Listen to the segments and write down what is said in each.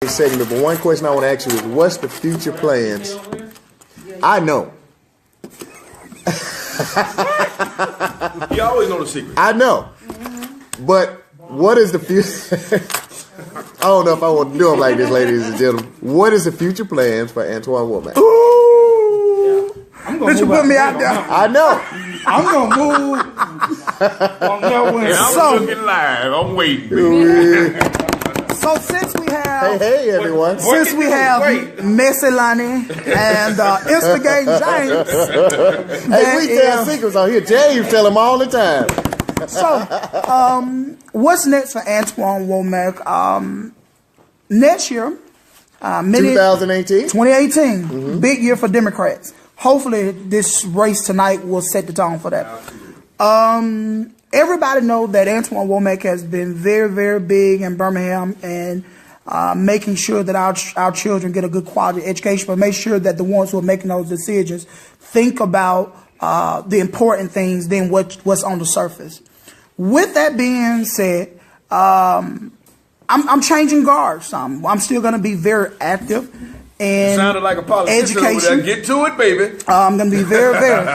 segment, but one question I want to ask you is, what's the future plans? I know. You always know the secret. I know. But what is the future? I don't know if I want to do them like this, ladies and gentlemen. What is the future plans for Antwon Womack? Ooh! Did you put me out there? I know. I'm gonna move on that one. I'm looking live. I'm waiting. So since we have, hey everyone, since we have Messy Lonnie and Instigating James, hey, we tell secrets on here. James tell them all the time. So, what's next for Antwon Womack? Next year, 2018, 2018, big year for Democrats. Hopefully, this race tonight will set the tone for that. Everybody knows that Antwon Womack has been very, very big in Birmingham and making sure that our children get a good quality education, but make sure that the ones who are making those decisions think about the important things than what's on the surface. With that being said, I'm changing guards. I'm still going to be very active in sounded like a politician education. Over there. Get to it, baby. I'm going to be very, very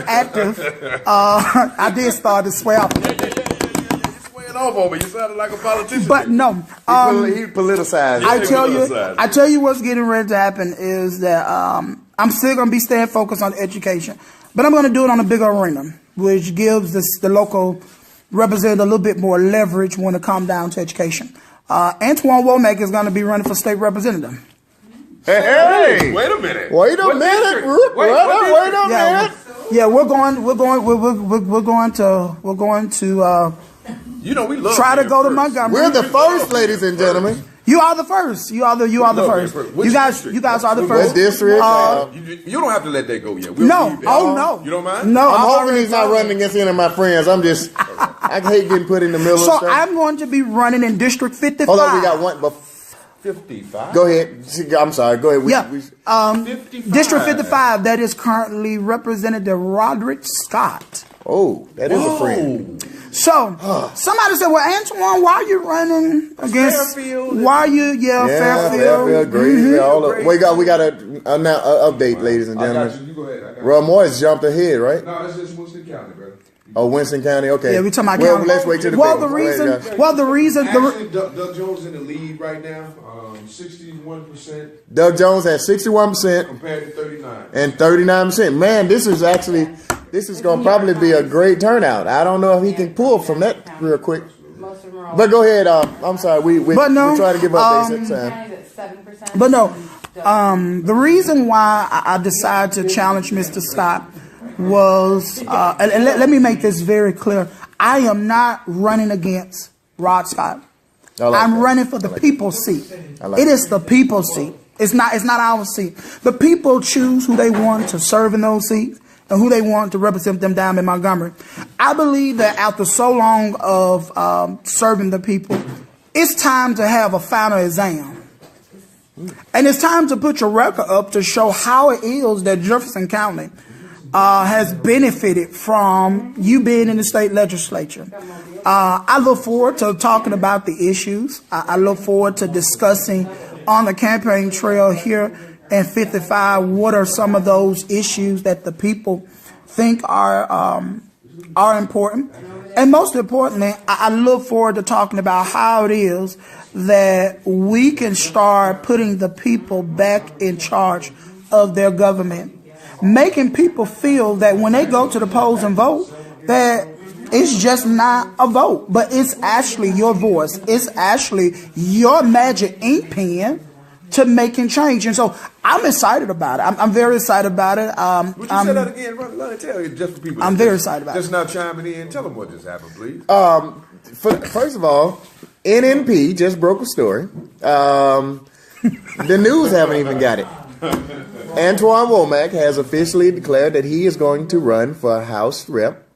active. I did start to swear off. Swaying off over. You sounded like a politician. But no, he politicized. I tell you what's getting ready to happen is that I'm still going to be staying focused on education, but I'm going to do it on a bigger arena, which gives the local representative a little bit more leverage when it comes down to education. Antwon Womack is going to be running for state representative. Hey, wait a minute. Wait a minute. Wait a minute. Yeah, we're going to. You know we love. Try to go to Montgomery. We're the first, ladies and gentlemen. You are the first. You are the first. You guys are the first. What district? You don't have to let that go yet. No. Oh no. You don't mind? No. I'm hoping he's not running against any of my friends. I hate getting put in the middle. So of stuff. I'm going to be running in District 55. Hold on, we got one. But 55. Go ahead. I'm sorry. Go ahead. 55. District 55. That is currently Representative Roderick Scott. Oh, that is a friend. So somebody said, "Well, Antwon, why are you running against? Fairfield. Why are you? Fairfield. Great. We got an update, ladies and I got gentlemen. you. You go ahead. Roy Morris jumped ahead, right? No, that's just Winston County, bro. Oh, Winston County. Okay. Yeah, we talking about county. Let's wait till the reason. Actually, Doug Jones in the lead right now. 61%. Doug Jones has 61% compared to 39. And 39%. Man, this is going to probably be a great turnout. I don't know if he can pull from that real quick. But go ahead. I'm sorry. We try to give updates at time. But no, the reason why I decided to challenge Mr. Scott was, and let me make this very clear. I am not running against Rod Scott. I'm running for the people's seat. It is the people's seat. It's not our seat. The people choose who they want to serve in those seats and who they want to represent them down in Montgomery. I believe that after so long of serving the people, it's time to have a final exam. And it's time to put your record up to show how it is that Jefferson County has benefited from you being in the state legislature. I look forward to talking about the issues. I look forward to discussing on the campaign trail here in 55 what are some of those issues that the people think are important. And most importantly, I look forward to talking about how it is that we can start putting the people back in charge of their government, making people feel that when they go to the polls and vote, that it's just not a vote, but it's actually your voice. It's actually your magic ink pen to making change. And so I'm excited about it. I'm very excited about it. Would you say that again? Let me tell you, just for people. I'm very excited about it. Just now chiming in. Tell them what just happened, please. First of all, NNP just broke a story. The news haven't even got it. Antwon Womack has officially declared that he is going to run for House Rep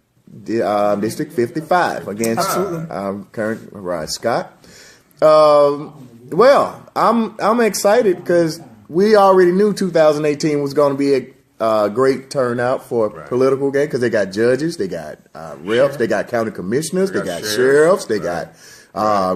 District 55 against current Rod Scott. Well, I'm excited because we already knew 2018 was going to be a great turnout for a political game because they got judges, they got reps, they got county commissioners, they got sheriffs, they got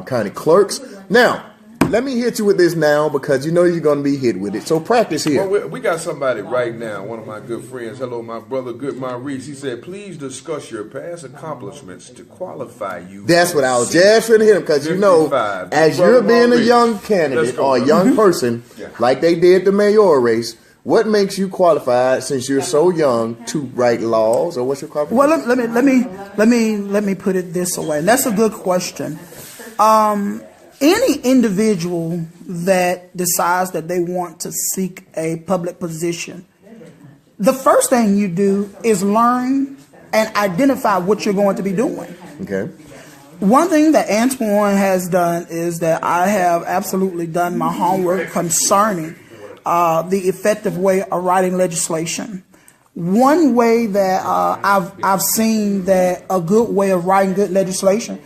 county clerks. Now, let me hit you with this now because you know you're going to be hit with it. So practice here. Well, we got somebody right now, one of my good friends. Hello, my brother, good Maurice. He said, please discuss your past accomplishments to qualify you. That's what I was just going to hit him because, you know, as you're being a young candidate or a young person, like they did the mayoral race, what makes you qualified since you're so young to write laws, or what's your qualification? Well, let me put it this way. And that's a good question. Any individual that decides that they want to seek a public position, the first thing you do is learn and identify what you're going to be doing. Okay. One thing that Antwon has done is that I have absolutely done my homework concerning the effective way of writing legislation. One way that I've seen that a good way of writing good legislation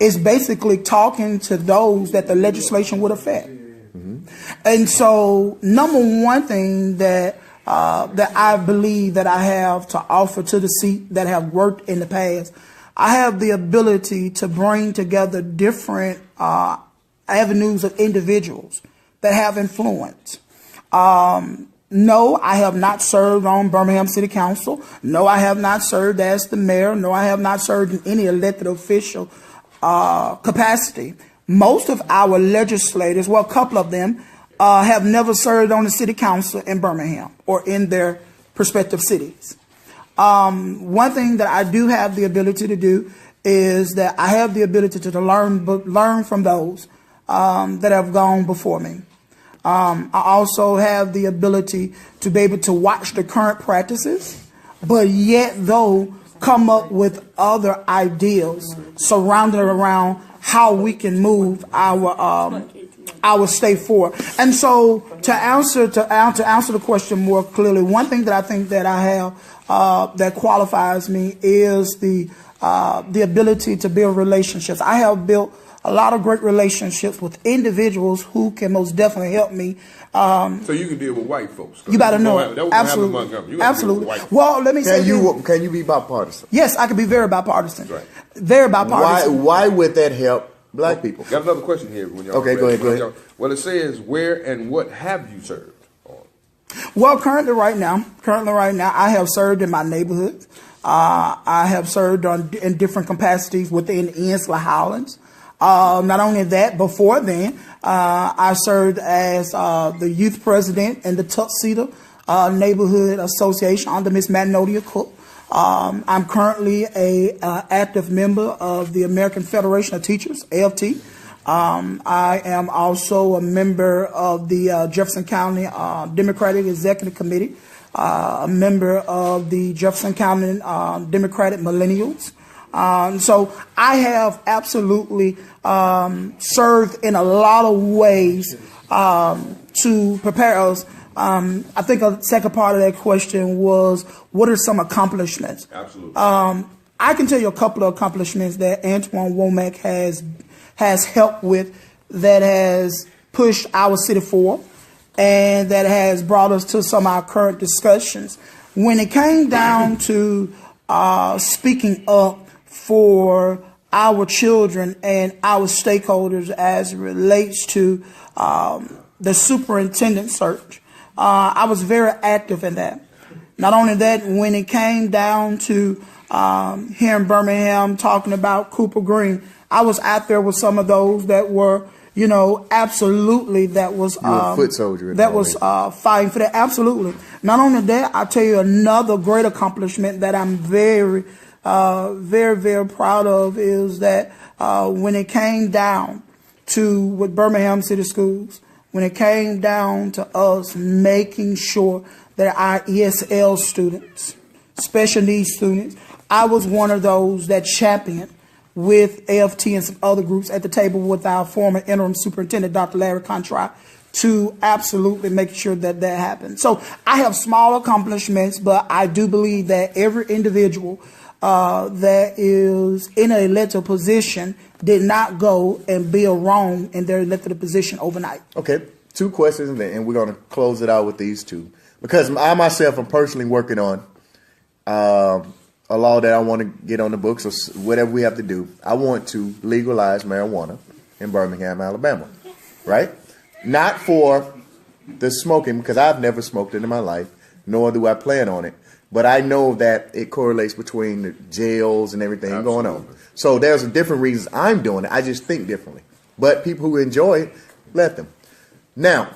is basically talking to those that the legislation would affect. Mm-hmm. And so, number one thing that I believe that I have to offer to the seat that have worked in the past, I have the ability to bring together different avenues of individuals that have influence. No, I have not served on Birmingham City Council. No, I have not served as the mayor. No, I have not served in any elected official capacity. Most of our legislators, well, a couple of them, have never served on the city council in Birmingham or in their respective cities. One thing that I do have the ability to do is that I have the ability to learn from those that have gone before me. I also have the ability to be able to watch the current practices, but yet though come up with other ideas surrounded around how we can move our state forward. And so to answer the question more clearly, one thing that I think that I have that qualifies me is the ability to build relationships. I have built a lot of great relationships with individuals who can most definitely help me. So you can deal with white folks. You better know it. Absolutely. Absolutely. Well, let me say can you be bipartisan? Yes, I can be very bipartisan. Right. Very bipartisan. Why would that help black people? Got another question here. When y'all okay, go ahead. Well, it says, where and what have you served on? Well, currently right now, I have served in my neighborhood. I have served in different capacities within Ensler Highlands. Not only that, before then, I served as the youth president in the Tuxedo Neighborhood Association under Miss Magnolia Cook. I'm currently a active member of the American Federation of Teachers, AFT. I am also a member of the Jefferson County Democratic Executive Committee, a member of the Jefferson County Democratic Millennials. So I have absolutely served in a lot of ways to prepare us. I think a second part of that question was, what are some accomplishments? Absolutely. I can tell you a couple of accomplishments that Antwon Womack has helped with, that has pushed our city forward, and that has brought us to some of our current discussions. When it came down to speaking up for our children and our stakeholders as it relates to the superintendent search, I was very active in that. Not only that, when it came down to here in Birmingham talking about Cooper Green, I was out there with some of those that were, absolutely, that was a foot soldier. That was fighting for that. Absolutely. Not only that, I'll tell you another great accomplishment that I'm very, very proud of is that when it came down to with Birmingham City Schools, when it came down to us making sure that our ESL students, special needs students, I was one of those that championed with AFT and some other groups at the table with our former interim superintendent, Dr. Larry Contract, to absolutely make sure that that happened. So I have small accomplishments, but I do believe that every individual that is in an elected position did not go and be wrong in their elected position overnight. Okay, 2 questions, and we're going to close it out with these 2. Because I myself am personally working on a law that I want to get on the books, or whatever we have to do. I want to legalize marijuana in Birmingham, Alabama. right? Not for the smoking, because I've never smoked it in my life, nor do I plan on it. But I know that it correlates between the jails and everything going on. So there's different reasons I'm doing it. I just think differently. But people who enjoy it, let them. Now,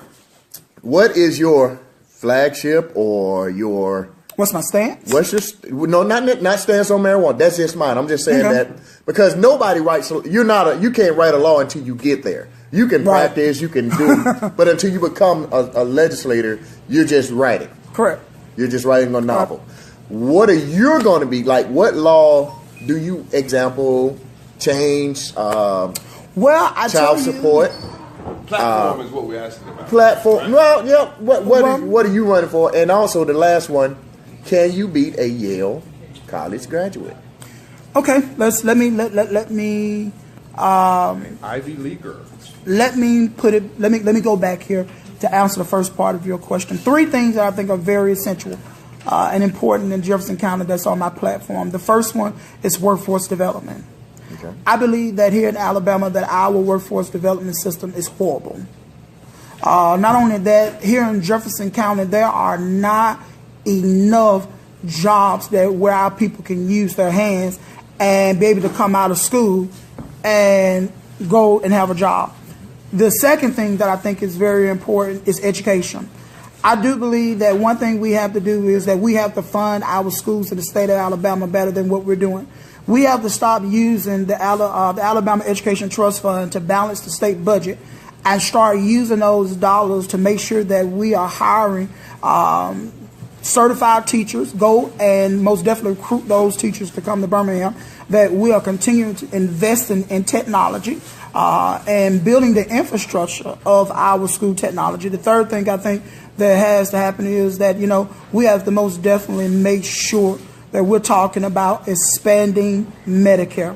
what is your flagship or your... What's my stance? What's your... No, not stance on marijuana. That's just mine. I'm just saying that because nobody writes... You can't write a law until you get there. You can practice, you can do... but until you become a legislator, you're just writing. Correct. You're just writing a novel. What are you going to be like? What law do you change? Child support. Platform is what we're asking about. Platform. Well, yeah. What are you running for? And also the last one: can you beat a Yale college graduate? Okay. Let me. Ivy Leaguer. Let me go back here to answer the first part of your question. 3 things that I think are very essential and important in Jefferson County that's on my platform. The first one is workforce development. Okay. I believe that here in Alabama that our workforce development system is horrible. Not only that, here in Jefferson County, there are not enough jobs where our people can use their hands and be able to come out of school and go and have a job. The second thing that I think is very important is education. I do believe that one thing we have to do is that we have to fund our schools in the state of Alabama better than what we're doing. We have to stop using the Alabama Education Trust Fund to balance the state budget and start using those dollars to make sure that we are hiring certified teachers, go and most definitely recruit those teachers to come to Birmingham, that we are continuing to invest in technology and building the infrastructure of our school technology. The third thing I think that has to happen is that, we have to most definitely make sure that we're talking about expanding Medicare.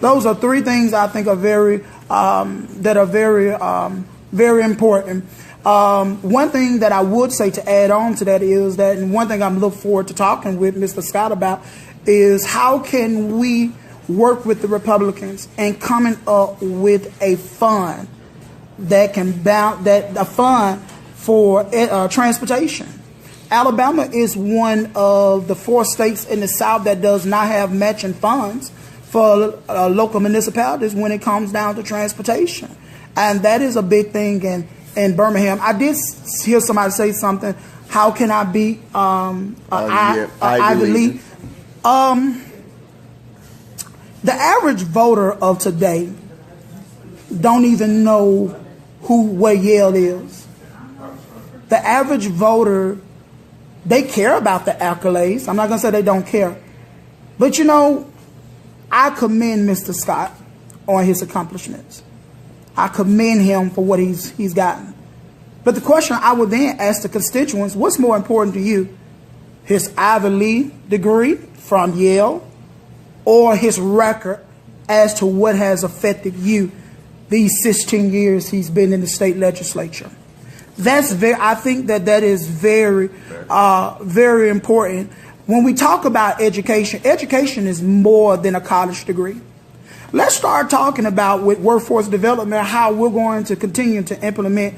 Those are 3 things I think are very important. One thing that I would say to add on to that is that, and one thing I'm looking forward to talking with Mr. Scott about, is how can we work with the Republicans and coming up with a fund that can a fund for transportation. Alabama is one of the 4 states in the South that does not have matching funds for local municipalities when it comes down to transportation. And that is a big thing in Birmingham. I did hear somebody say something, how can I beat Ivy League? The average voter of today don't even know what Yale is. The average voter, they care about the accolades. I'm not going to say they don't care. But I commend Mr. Scott on his accomplishments. I commend him for what he's gotten. But the question I would then ask the constituents, what's more important to you? His Ivy League degree from Yale or his record as to what has affected you these 16 years he's been in the state legislature? I think that is very, very important. When we talk about education is more than a college degree. Let's start talking about with workforce development how we're going to continue to implement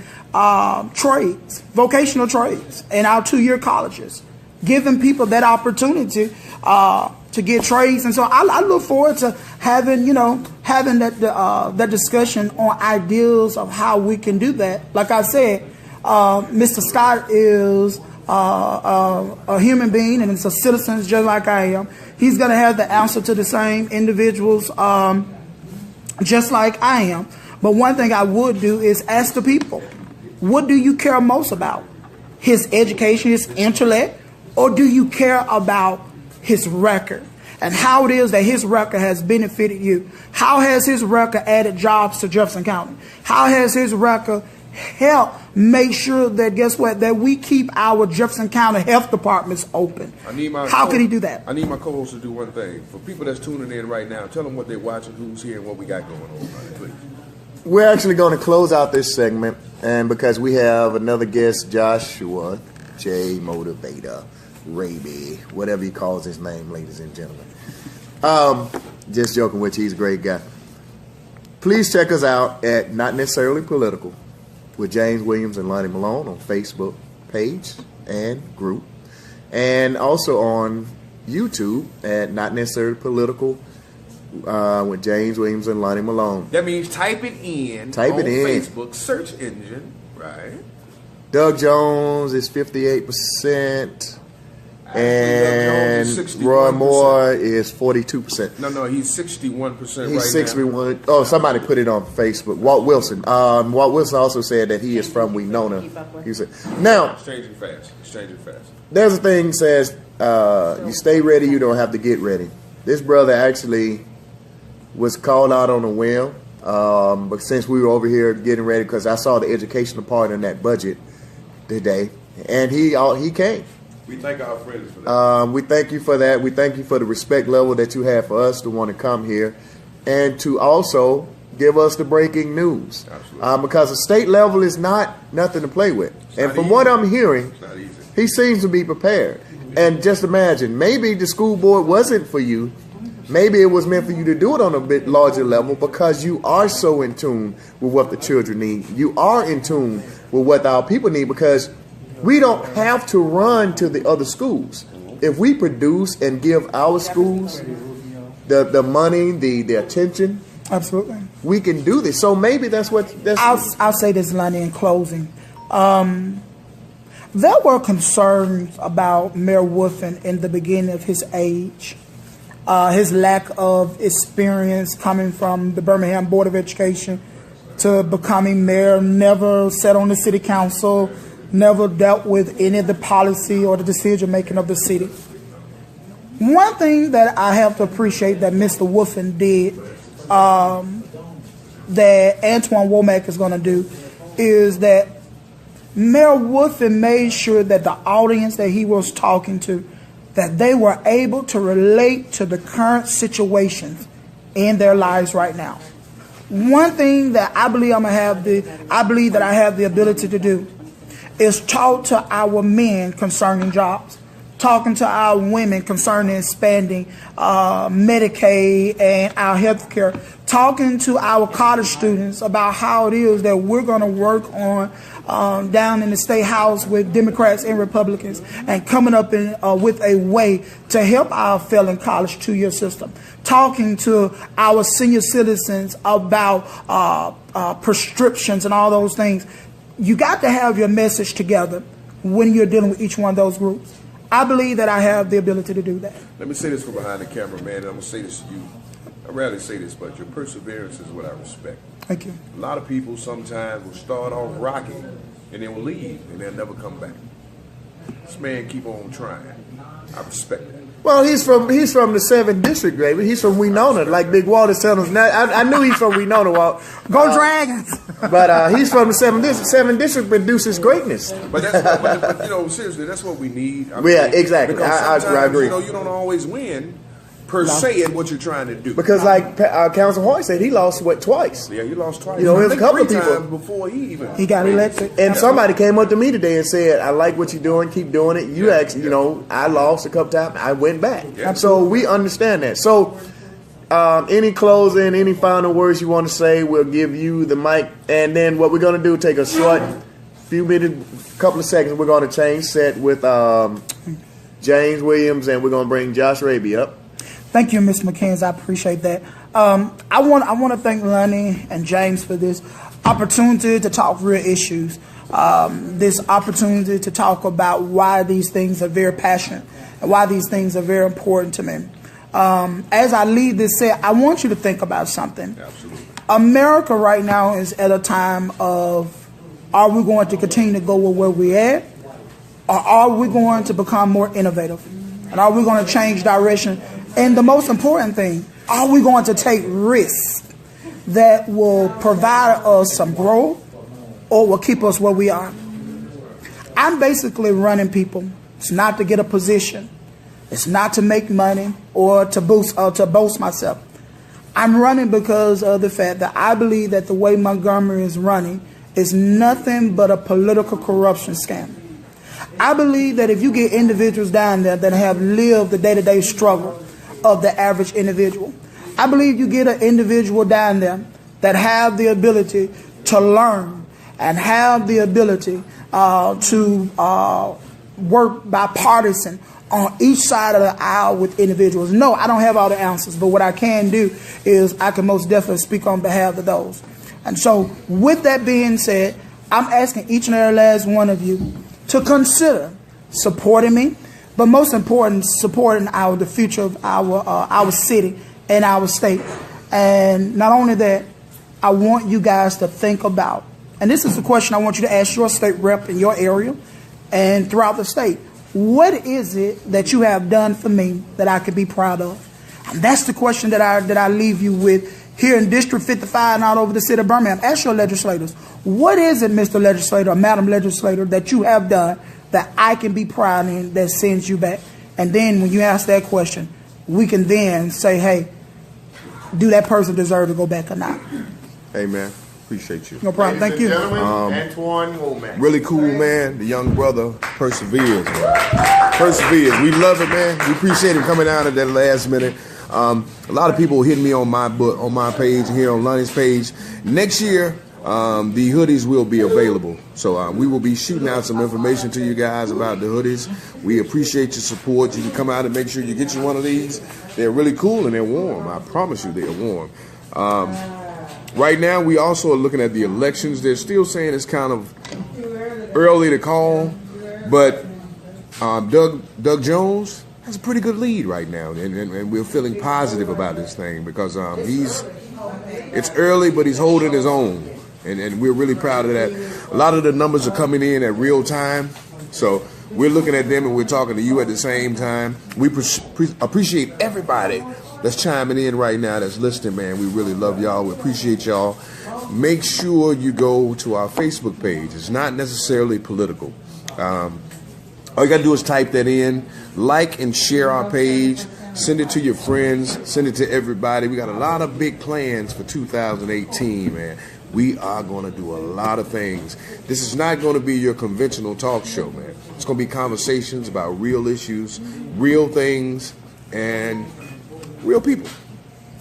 trades, vocational trades in our 2-year colleges, giving people that opportunity to get trades. And so I look forward to having that discussion on ideas of how we can do that. Like I said, Mr. Scott is a human being and it's a citizen just like I am. He's going to have the answer to the same individuals just like I am. But one thing I would do is ask the people, what do you care most about? His education, his intellect, or do you care about his record and how it is that his record has benefited you? How has his record added jobs to Jefferson County? How has his record helped make sure that, guess what, that we keep our Jefferson County health departments open? How can he do that? I need my co-host to do one thing. For people that's tuning in right now, tell them what they're watching, who's here, and what we got going on, please. We're actually going to close out this segment, and because we have another guest, Joshua J. Motivator, Raby, whatever he calls his name, ladies and gentlemen. Just joking with you, he's a great guy. Please check us out at Not Necessarily Political with James Williams and Lonnie Malone on Facebook page and group, and also on YouTube at Not Necessarily Political with James Williams and Lonnie Malone. That means type it in on Facebook search engine, right? Doug Jones is 58%. And Roy Moore is 42%. No, he's 61% he's right 61. now. Oh, somebody put it on Facebook. Walt Wilson. Walt Wilson also said that he is from Winona. He said, now, It's changing fast. There's a thing that says, you stay ready, you don't have to get ready. This brother actually was called out on a whim, but since we were over here getting ready, because I saw the educational part in that budget today, and he came. We thank our friends for that. We thank you for that. We thank you for the respect level that you have for us to want to come here and to also give us the breaking news. Absolutely. Because the state level is nothing to play with. And from what I'm hearing, he seems to be prepared. And just imagine, maybe the school board wasn't for you. Maybe it was meant for you to do it on a bit larger level because you are so in tune with what the children need. You are in tune with what our people need, because we don't have to run to the other schools. If we produce and give our schools the money, the attention, absolutely, we can do this. So maybe that's what. I'll say this, Lonnie, in closing. There were concerns about Mayor Wolfen in the beginning of his age, his lack of experience coming from the Birmingham Board of Education to becoming mayor, never sat on the city council, never dealt with any of the policy or the decision making of the city. One thing that I have to appreciate that Mr. Wolfen did, that Antwon Womack is going to do, is that Mayor Wolfen made sure that the audience that he was talking to, that they were able to relate to the current situations in their lives right now. One thing that I believe I have the ability to do is talk to our men concerning jobs, talking to our women concerning expanding Medicaid and our health care, talking to our college students about how it is that we're going to work on down in the state house with Democrats and Republicans, and coming up with a way to help our failing college two-year system, talking to our senior citizens about prescriptions and all those things. You got to have your message together when you're dealing with each one of those groups. I believe that I have the ability to do that. Let me say this from behind the camera, man, and I'm going to say this to you. I rarely say this, but your perseverance is what I respect. Thank you. A lot of people sometimes will start off rocky, and then will leave, and they'll never come back. This man keep on trying. I respect that. Well, he's from the 7th district, baby. He's from Winona, like Big Walter's telling us. Now, I knew he's from Winona. Go Dragons! But he's from the 7th district. 7th district produces greatness. But that's you know, seriously, that's what we need. I mean, yeah, exactly. I agree. You know, you don't always win per se in what you're trying to do. Because like Council Hoy said, he lost twice. Yeah, he lost twice. You know, there's a couple of three people times before he got elected. And somebody came up to me today and said, "I like what you're doing. Keep doing it." You actually, you know, I lost a couple times. I went back. Yeah. So we understand that. So, any closing, any final words you want to say? We'll give you the mic, and then what we're going to do? Take a short, couple of seconds. We're going to change set with James Williams, and we're going to bring Josh Raby up. Thank you, Ms. McKenzie. I appreciate that. I want to thank Lonnie and James for this opportunity to talk real issues. This opportunity to talk about why these things are very passionate and why these things are very important to me. As I leave this set, I want you to think about something. Absolutely. America right now is at a time of, are we going to continue to go with where we're at, or are we going to become more innovative? And are we going to change direction? And the most important thing, are we going to take risks that will provide us some growth or will keep us where we are? I'm basically running people. It's not to get a position. It's not to make money or to boast myself. I'm running because of the fact that I believe that the way Montgomery is running is nothing but a political corruption scam. I believe that if you get individuals down there that have lived the day-to-day struggle of the average individual, I believe you get an individual down there that have the ability to learn, and have the ability to work bipartisan on each side of the aisle with individuals. No, I don't have all the answers, but what I can do is I can most definitely speak on behalf of those. And so with that being said, I'm asking each and every last one of you to consider supporting me, but most important, supporting the future of our city and our state. And not only that, I want you guys to think about, and this is the question I want you to ask your state rep in your area and throughout the state. What is it that you have done for me that I could be proud of? And that's the question that I leave you with here in District 55 and all over the city of Birmingham. Ask your legislators, what is it, Mr. Legislator or Madam Legislator, that you have done that I can be proud in that sends you back? And then when you ask that question, we can then say, hey, do that person deserve to go back or not? Hey, man. Appreciate you. No problem. Thank you. Antwon Womack. Really cool, man. The young brother perseveres, man. Perseveres. We love it, man. We appreciate him coming out at that last minute. A lot of people hitting me on my page here on Lonnie's page. Next year, the hoodies will be available. So we will be shooting out some information to you guys about the hoodies. We appreciate your support. You can come out and make sure you get you one of these. They're really cool and they're warm. I promise you they're warm. Right now, we also are looking at the elections. They're still saying it's kind of early to call, but Doug Jones has a pretty good lead right now, and we're feeling positive about this thing because it's early, but he's holding his own, and we're really proud of that. A lot of the numbers are coming in at real time, so we're looking at them and we're talking to you at the same time. We appreciate everybody that's chiming in right now, that's listening, man. We really love y'all. We appreciate y'all. Make sure you go to our Facebook page. It's not necessarily political. All you got to do is type that in, like and share our page, send it to your friends, send it to everybody. We got a lot of big plans for 2018, man. We are going to do a lot of things. This is not going to be your conventional talk show, man. It's going to be conversations about real issues, real things, and real people.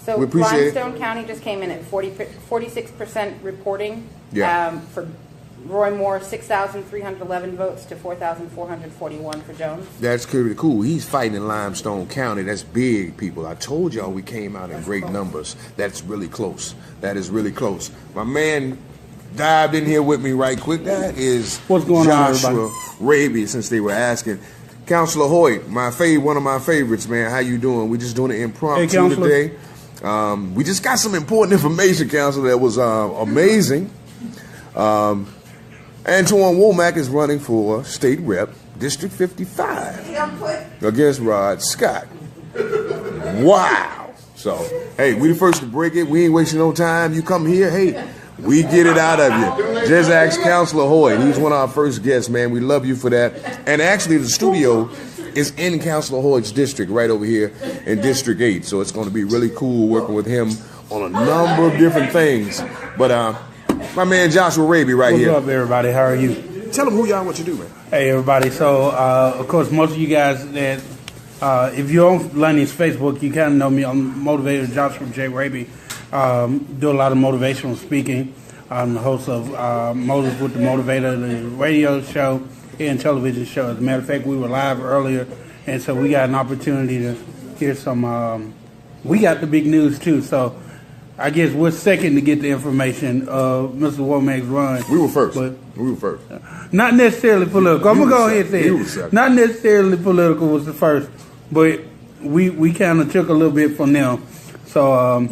So we appreciate Limestone County just came in at 46% reporting. Yeah. For Roy Moore, 6,311 votes to 4,441 for Jones. That's pretty cool. He's fighting in Limestone County. That's big, people. I told y'all we came out in great numbers. That's really close. That is really close. My man dived in here with me right quick. That is what's going Joshua on, Raby, since they were asking. Councilor Hoyt, one of my favorites, man. How you doing? We're just doing an impromptu today. We just got some important information, Councilor, that was amazing. Antwon Womack is running for state rep, District 55, against Rod Scott. Wow. So, hey, we the first to break it. We ain't wasting no time. You come here, hey, we get it out of you. Just ask Councilor Hoyt. He's one of our first guests, man. We love you for that. And actually, the studio is in Councilor Hoyt's district right over here in District 8. So it's going to be really cool working with him on a number of different things. But my man Joshua Raby here. What's up, everybody? How are you? Tell them who y'all and what you do, man. Hey, everybody. So, of course, most of you guys that, if you're on Lenny's Facebook, you kind of know me. I'm Motivator Joshua J. Raby. Do a lot of motivational speaking. I'm the host of Moses with the Motivator, the radio show and television show. As a matter of fact, we were live earlier, and so we got an opportunity to hear some. We got the big news too, so I guess we're second to get the information of Mr. Womack's run. We were first. But we were first. Not necessarily political. I'm gonna go ahead and say it. Not necessarily political was the first, but we kind of took a little bit from them. So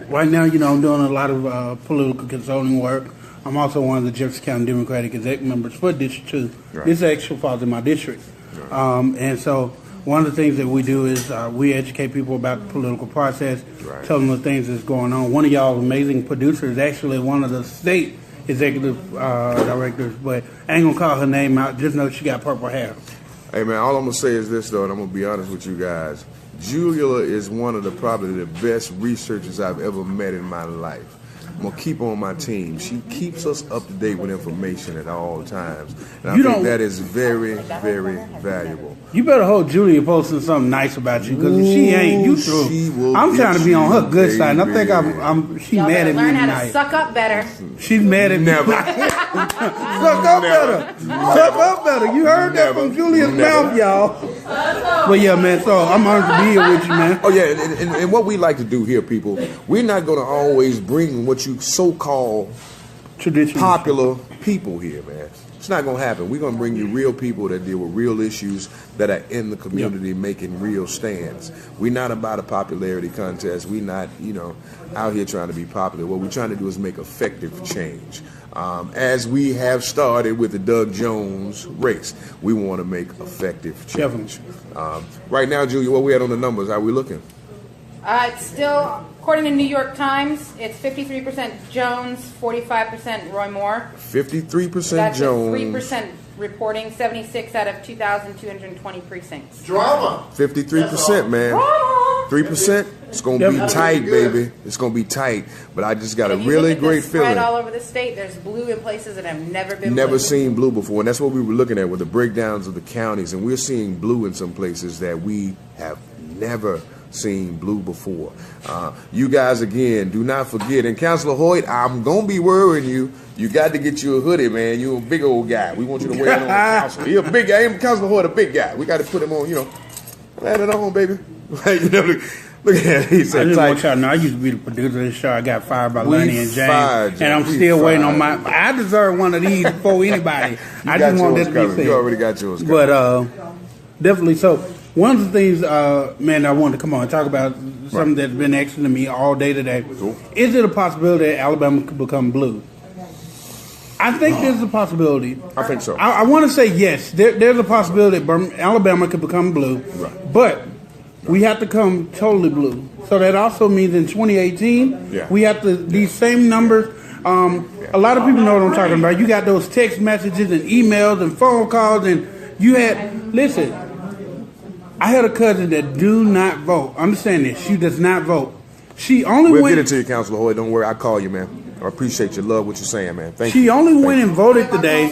right now, I'm doing a lot of political consulting work. I'm also one of the Jefferson County Democratic Executive members for District 2. Right. This actually falls in my district. Right. And so one of the things that we do is we educate people about the political process, right. Tell them the things that's going on. One of y'all amazing producers, actually one of the state executive directors, but I ain't going to call her name out. Just know she got purple hair. Hey, man, all I'm going to say is this, though, and I'm going to be honest with you guys. Julia is one of probably the best researchers I've ever met in my life. I'm going to keep her on my team. She keeps us up to date with information at all times. And I think that is very, very valuable. You better hope Julia posting something nice about you, because if she ain't, you through. I'm trying to be on her good side, and I think she mad at me tonight. Learn how to suck up better. She's mad at me. Never. Suck up better. Suck up better. You heard that from Julia's mouth, y'all. But yeah, man, so I'm honored to be here with you, man. Oh, yeah, and what we like to do here, people, we're not going to always bring what you so-called Traditional popular people here, man. It's not going to happen. We're going to bring you real people that deal with real issues that are in the community making real stands. We're not about a popularity contest. We're not, out here trying to be popular. What we're trying to do is make effective change. As we have started with the Doug Jones race, we want to make effective change. Right now, Julia, what we at on the numbers? How are we looking? It's still, according to New York Times, it's 53% Jones, 45% Roy Moore. 53% That's Jones. 3% reporting, 76 out of 2,220 precincts. Drama. 53%, man. 3%. It's gonna be tight, baby. It's gonna be tight. But I just got a really great feeling. All over the state, there's blue in places that have never been. Never blue. seen blue before, and that's what we were looking at with the breakdowns of the counties, and we're seeing blue in some places that we have never seen blue before. You guys, again, do not forget. And Councilor Hoyt, I'm going to be worrying you. You got to get you a hoodie, man. You're a big old guy. We want you to wear it on the council. You're a big guy. Councilor Hoyt, a big guy. We got to put him on, land it on, baby. Look at it. He said, I just want y'all to know, I used to be the producer of this show. I got fired by Lenny and James. And I'm We still waiting on fired. I deserve one of these before anybody. I just want this to be said. You already got yours coming. But definitely so. One of the things, man, I wanted to come on and talk about something that's been asking to me all day today. Cool. Is it a possibility that Alabama could become blue? I think there's a possibility. I think so. I want to say yes. There's a possibility that Alabama could become blue. Right. But we have to come totally blue. So that also means in 2018, we have to, these same numbers. A lot of people know what I'm talking about. You got those text messages and emails and phone calls, and you had, listen, I had a cousin that do not vote. Understand this. She does not vote. She only We'll went. get it to you, Councilor Hoyt. Don't worry. I'll call you, man. I appreciate your love, what you're saying, man. Thank you. She only went and voted today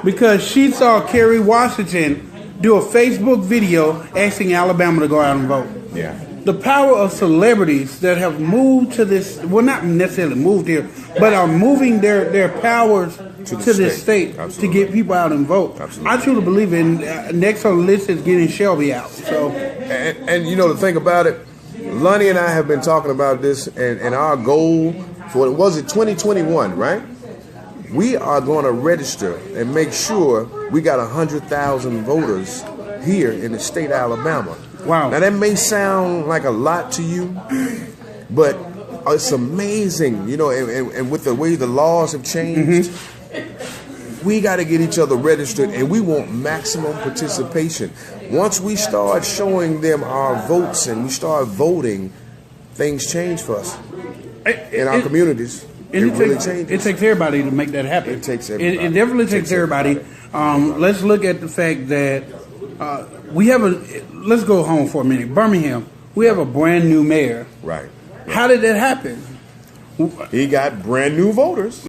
because she saw Kerry Washington do a Facebook video asking Alabama to go out and vote. Yeah. The power of celebrities that have moved to this, well, not necessarily moved here, but are moving their powers to this state to get people out and vote. Absolutely. I truly believe in next on the list is getting Shelby out. So, And the thing about it, Lonnie and I have been talking about this, and our goal for, was it 2021, right? We are going to register and make sure we got 100,000 voters here in the state of Alabama. wow. Now that may sound like a lot to you, but it's amazing, and with the way the laws have changed, we got to get each other registered, and we want maximum participation. Once we start showing them our votes and we start voting, things change for us in our communities. It really changes. It takes everybody to make that happen. It takes everybody. It definitely takes everybody. Let's look at the fact that we have let's go home for a minute. Birmingham, we have a brand new mayor. Right. How did that happen? He got brand new voters.